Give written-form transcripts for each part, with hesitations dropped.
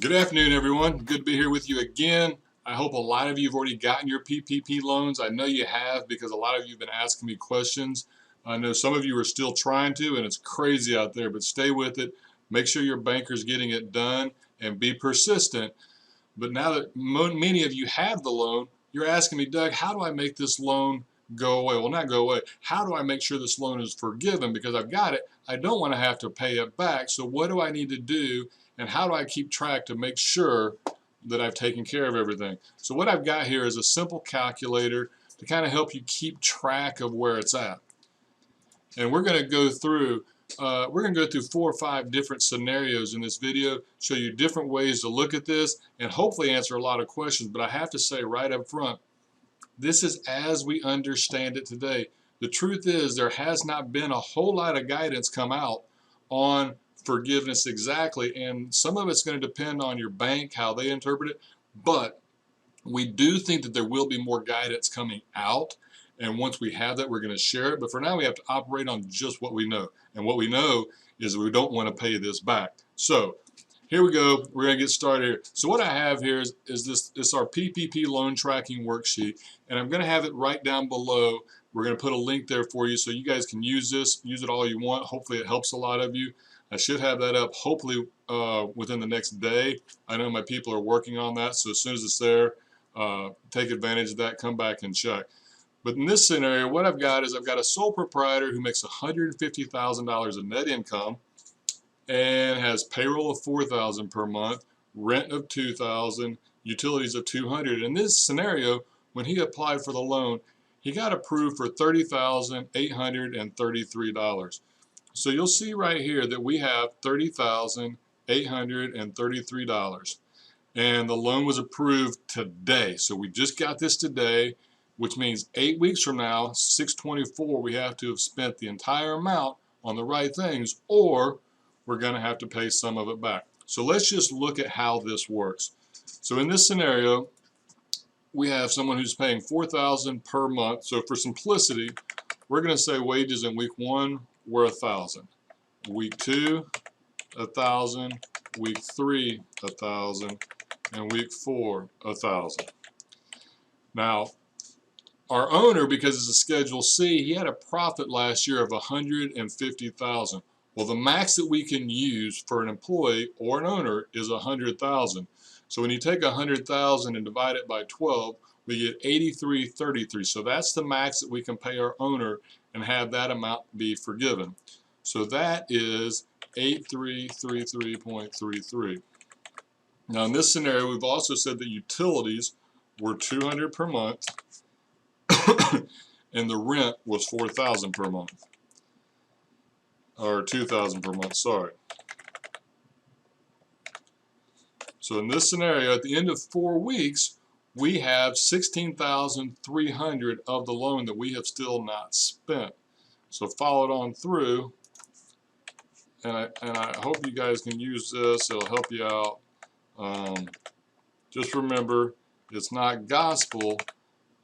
Good afternoon, everyone. Good to be here with you again. I hope a lot of you have already gotten your PPP loans. I know you have because a lot of you have been asking me questions. I know some of you are still trying to, and it's crazy out there, but stay with it. Make sure your banker's getting it done and be persistent. But now that many of you have the loan, you're asking me, Doug, how do I make this loan go away? Well, not go away. How do I make sure this loan is forgiven? Because I've got it. I don't want to have to pay it back. So what do I need to do? And how do I keep track to make sure that I've taken care of everything? So what I've got here is a simple calculator to kind of help you keep track of where it's at. And we're going to go through 4 or 5 different scenarios in this video, show you different ways to look at this, and hopefully answer a lot of questions. But I have to say right up front, this is as we understand it today. The truth is there has not been a whole lot of guidance come out on forgiveness exactly, and some of it's going to depend on your bank, how they interpret it, but we do think that there will be more guidance coming out, and once we have that, we're going to share it. But for now, we have to operate on just what we know, and what we know is we don't want to pay this back. So here we go. We're going to get started here. So what I have here is this our PPP loan tracking worksheet, and I'm going to have it right down below. We're going to put a link there for you so you guys can use this, use it all you want. Hopefully it helps a lot of you. I should have that up hopefully within the next day. I know my people are working on that, so as soon as it's there, take advantage of that, come back and check. But in this scenario, what I've got is I've got a sole proprietor who makes $150,000 of net income and has payroll of $4,000 per month, rent of $2,000, utilities of $200. In this scenario, when he applied for the loan, he got approved for $30,833. So you'll see right here that we have $30,833. And the loan was approved today. So we just got this today, which means 8 weeks from now, 6/24, we have to have spent the entire amount on the right things, or we're going to have to pay some of it back. So let's just look at how this works. So in this scenario, we have someone who's paying $4,000 per month. So for simplicity, we're going to say wages in week 1 were $1,000, week 2 $1,000, week 3 $1,000, and week 4 $1,000. Now, our owner, because it's a Schedule C, he had a profit last year of $150,000. Well, the max that we can use for an employee or an owner is $100,000. So when you take $100,000 and divide it by 12, we get $83.33. So that's the max that we can pay our owner and have that amount be forgiven. So that is 8333.33. Now in this scenario, we've also said that utilities were $200 per month and the rent was $4,000 per month, or $2,000 per month, sorry. So in this scenario, at the end of 4 weeks, we have $16,300 of the loan that we have still not spent. So follow it on through, and I hope you guys can use this. It'll help you out. Just remember, it's not gospel,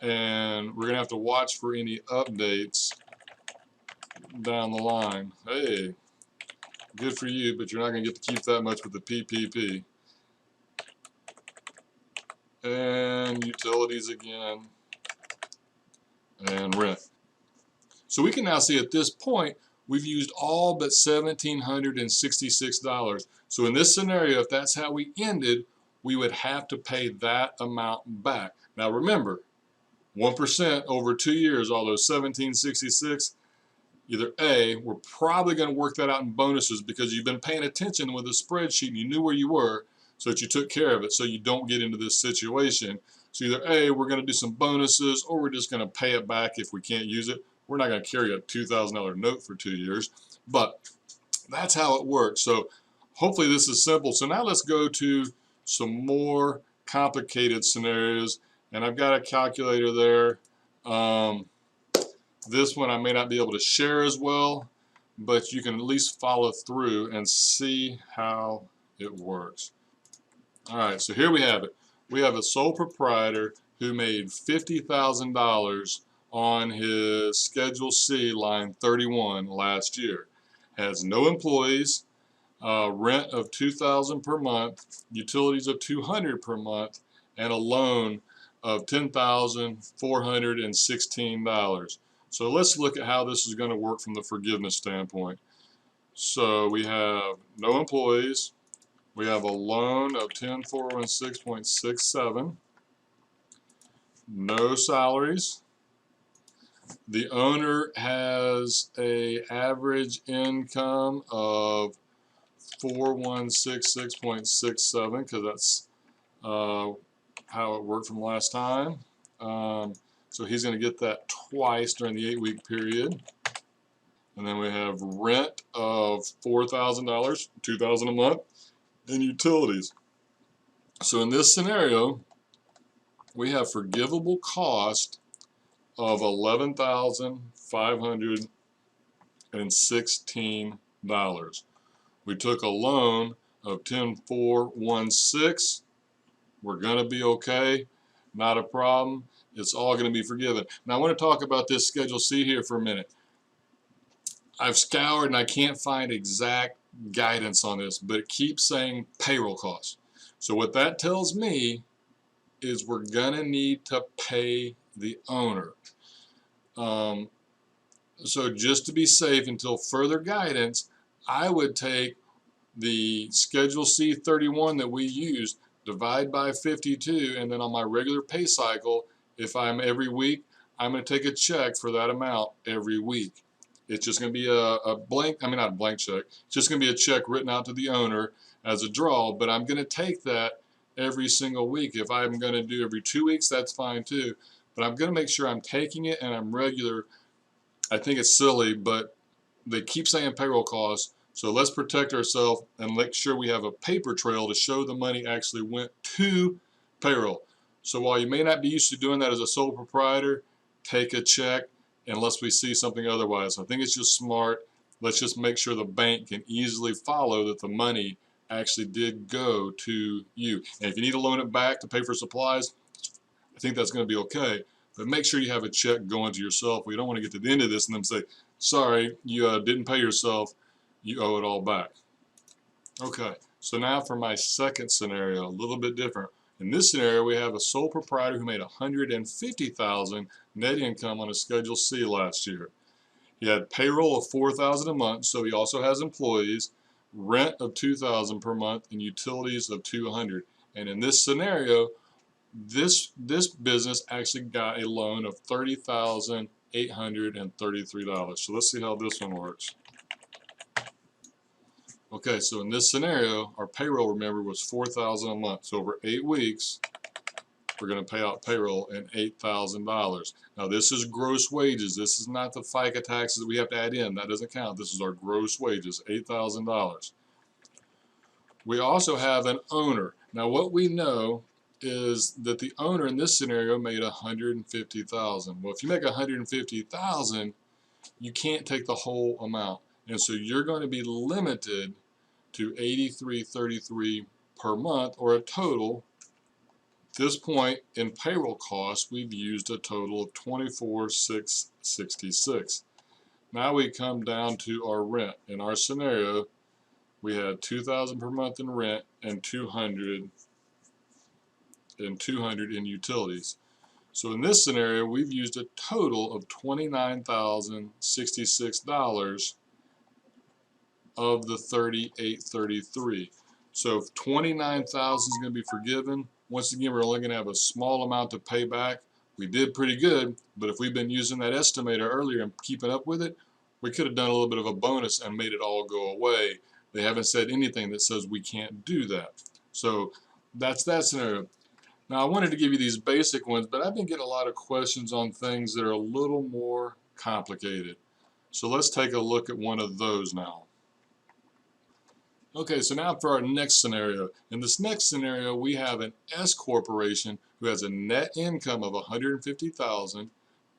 and we're going to have to watch for any updates down the line. Hey, good for you, but you're not going to get to keep that much with the PPP. And utilities again, and rent. So we can now see at this point, we've used all but $1,766. So in this scenario, if that's how we ended, we would have to pay that amount back. Now remember, 1% over 2 years, all those $1,766, either A, we're probably going to work that out in bonuses because you've been paying attention with the spreadsheet and you knew where you were, so that you took care of it so you don't get into this situation. So either A, we're going to do some bonuses, or we're just going to pay it back if we can't use it. We're not going to carry a $2,000 note for 2 years, but that's how it works. So hopefully this is simple. So now let's go to some more complicated scenarios, and I've got a calculator there. This one I may not be able to share as well, but you can at least follow through and see how it works. All right, so here we have it. We have a sole proprietor who made $50,000 on his Schedule C line 31 last year. Has no employees, rent of $2,000 per month, utilities of $200 per month, and a loan of $10,416. So let's look at how this is going to work from the forgiveness standpoint. So we have no employees. We have a loan of 10,416.67. No salaries. The owner has a average income of 4166.67 because that's how it worked from last time. So he's going to get that twice during the 8-week period. And then we have rent of $4,000, $2,000 a month, and utilities. So in this scenario, we have forgivable cost of $11,516. We took a loan of 10,416. We're going to be okay. Not a problem. It's all going to be forgiven. Now I want to talk about this Schedule C here for a minute. I've scoured and I can't find exact guidance on this, but it keeps saying payroll costs. So what that tells me is we're going to need to pay the owner. So just to be safe until further guidance, I would take the Schedule C 31 that we used, divide by 52, and then on my regular pay cycle, if I'm every week, I'm going to take a check for that amount every week. It's just going to be a blank, not a blank check, it's just going to be a check written out to the owner as a draw, but I'm going to take that every single week. If I'm going to do every 2 weeks, that's fine too, but I'm going to make sure I'm taking it and I'm regular. I think it's silly, but they keep saying payroll costs, so let's protect ourselves and make sure we have a paper trail to show the money actually went to payroll. So while you may not be used to doing that as a sole proprietor, take a check unless we see something otherwise. I think it's just smart. Let's just make sure the bank can easily follow that the money actually did go to you. And if you need to loan it back to pay for supplies, I think that's going to be okay. But make sure you have a check going to yourself. We don't want to get to the end of this and then say, sorry, you didn't pay yourself, you owe it all back. Okay, so now for my second scenario, a little bit different. In this scenario, we have a sole proprietor who made $150,000 net income on a Schedule C last year. He had payroll of $4,000 a month, so he also has employees, rent of $2,000 per month, and utilities of $200. And in this scenario, this business actually got a loan of $30,833. So let's see how this one works. Okay, so in this scenario, our payroll, remember, was $4,000 a month. So over 8 weeks, we're going to pay out payroll in $8,000. Now this is gross wages. This is not the FICA taxes that we have to add in. That doesn't count. This is our gross wages, $8,000. We also have an owner. Now what we know is that the owner in this scenario made $150,000. Well, if you make $150,000, you can't take the whole amount, and so you're going to be limited to $83.33 per month, or a total. At this point in payroll costs, we've used a total of $24,666. Now we come down to our rent. In our scenario, we had $2,000 per month in rent and $200 in utilities. So in this scenario, we've used a total of $29,066 of the $38.33. So if $29,000 is going to be forgiven, once again, we're only going to have a small amount to pay back. We did pretty good, but if we've been using that estimator earlier and keeping up with it, we could have done a little bit of a bonus and made it all go away. They haven't said anything that says we can't do that. So that's that scenario. Now I wanted to give you these basic ones, but I've been getting a lot of questions on things that are a little more complicated. So let's take a look at one of those now. Okay, so now for our next scenario. In this next scenario, we have an S corporation who has a net income of $150,000,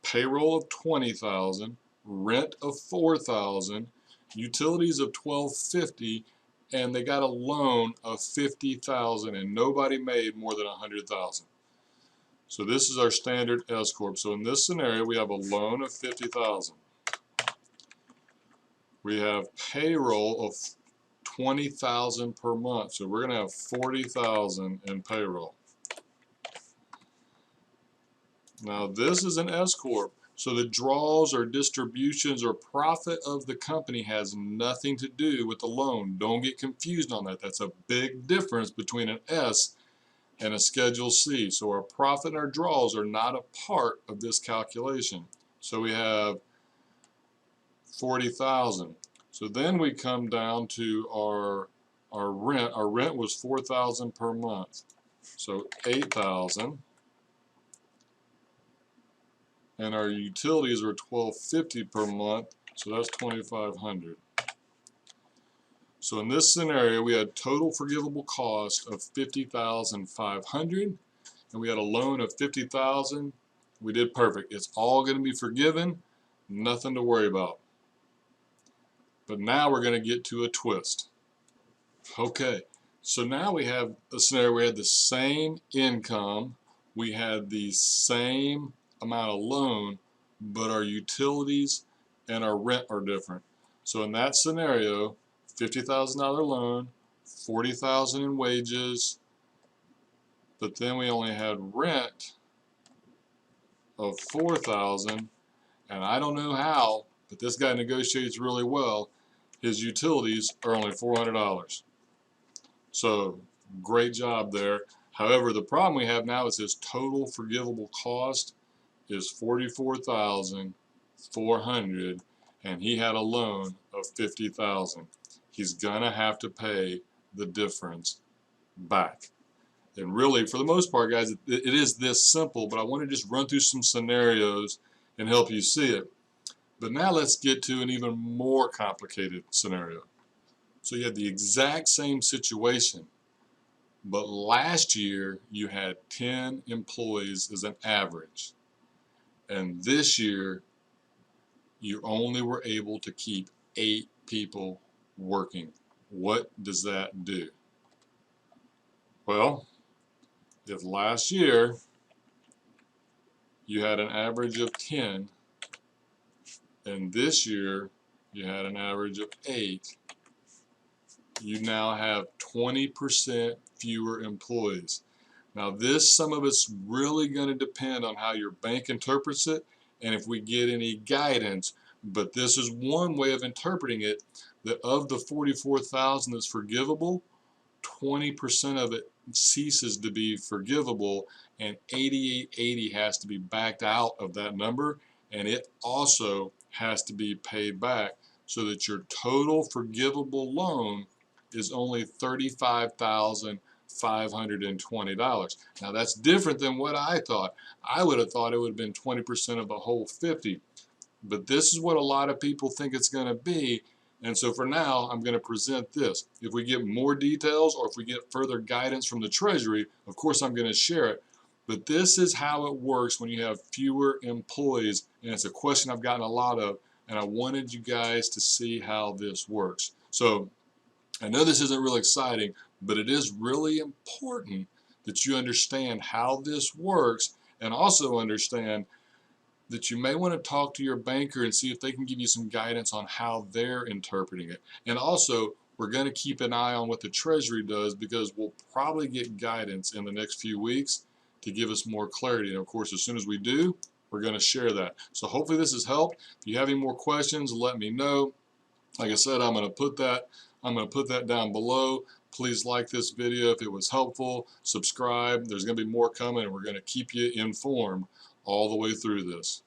payroll of $20,000, rent of $4,000, utilities of $1,250, and they got a loan of $50,000, and nobody made more than $100,000. So this is our standard S corp. So in this scenario, we have a loan of $50,000. We have payroll of $20,000 per month. So we're going to have $40,000 in payroll. Now this is an S-Corp. So the draws or distributions or profit of the company has nothing to do with the loan. Don't get confused on that. That's a big difference between an S and a Schedule C. So our profit and our draws are not a part of this calculation. So we have 40,000. So then we come down to our rent. Our rent was 4,000 per month. So 8,000. And our utilities are $1,250 per month, so that's $2,500. So in this scenario, we had total forgivable cost of $50,500, and we had a loan of $50,000. We did perfect. It's all going to be forgiven, nothing to worry about. But now we're going to get to a twist. Okay, so now we have a scenario where we had the same income, we had the same amount of loan, but our utilities and our rent are different. So in that scenario, $50,000 loan, $40,000 in wages, but then we only had rent of $4,000, and I don't know how, but this guy negotiates really well. His utilities are only $400. So great job there. However, the problem we have now is his total forgivable cost is $44,400, and he had a loan of $50,000. He's gonna have to pay the difference back. And really, for the most part, guys, it is this simple, but I want to just run through some scenarios and help you see it. But now let's get to an even more complicated scenario. So you had the exact same situation, but last year you had 10 employees as an average. And this year, you only were able to keep 8 people working. What does that do? Well, if last year you had an average of 10, and this year you had an average of 8, you now have 20% fewer employees. Now this, some of it's really going to depend on how your bank interprets it and if we get any guidance, but this is one way of interpreting it, that of the 44,000 that's forgivable, 20% of it ceases to be forgivable, and 8880 has to be backed out of that number, and it also has to be paid back so that your total forgivable loan is only $35,520. Now that's different than what I thought. I would have thought it would have been 20% of the whole 50, but this is what a lot of people think it's going to be. And so for now, I'm going to present this. If we get more details or if we get further guidance from the Treasury, of course I'm going to share it. But this is how it works when you have fewer employees, and it's a question I've gotten a lot of, and I wanted you guys to see how this works. So I know this isn't real exciting, but it is really important that you understand how this works, and also understand that you may want to talk to your banker and see if they can give you some guidance on how they're interpreting it. And also, we're going to keep an eye on what the Treasury does, because we'll probably get guidance in the next few weeks to give us more clarity. And of course, as soon as we do, we're going to share that. So hopefully this has helped. If you have any more questions, let me know. Like I said, I'm going to put that down below. Please like this video if it was helpful. Subscribe. There's going to be more coming, and we're going to keep you informed all the way through this.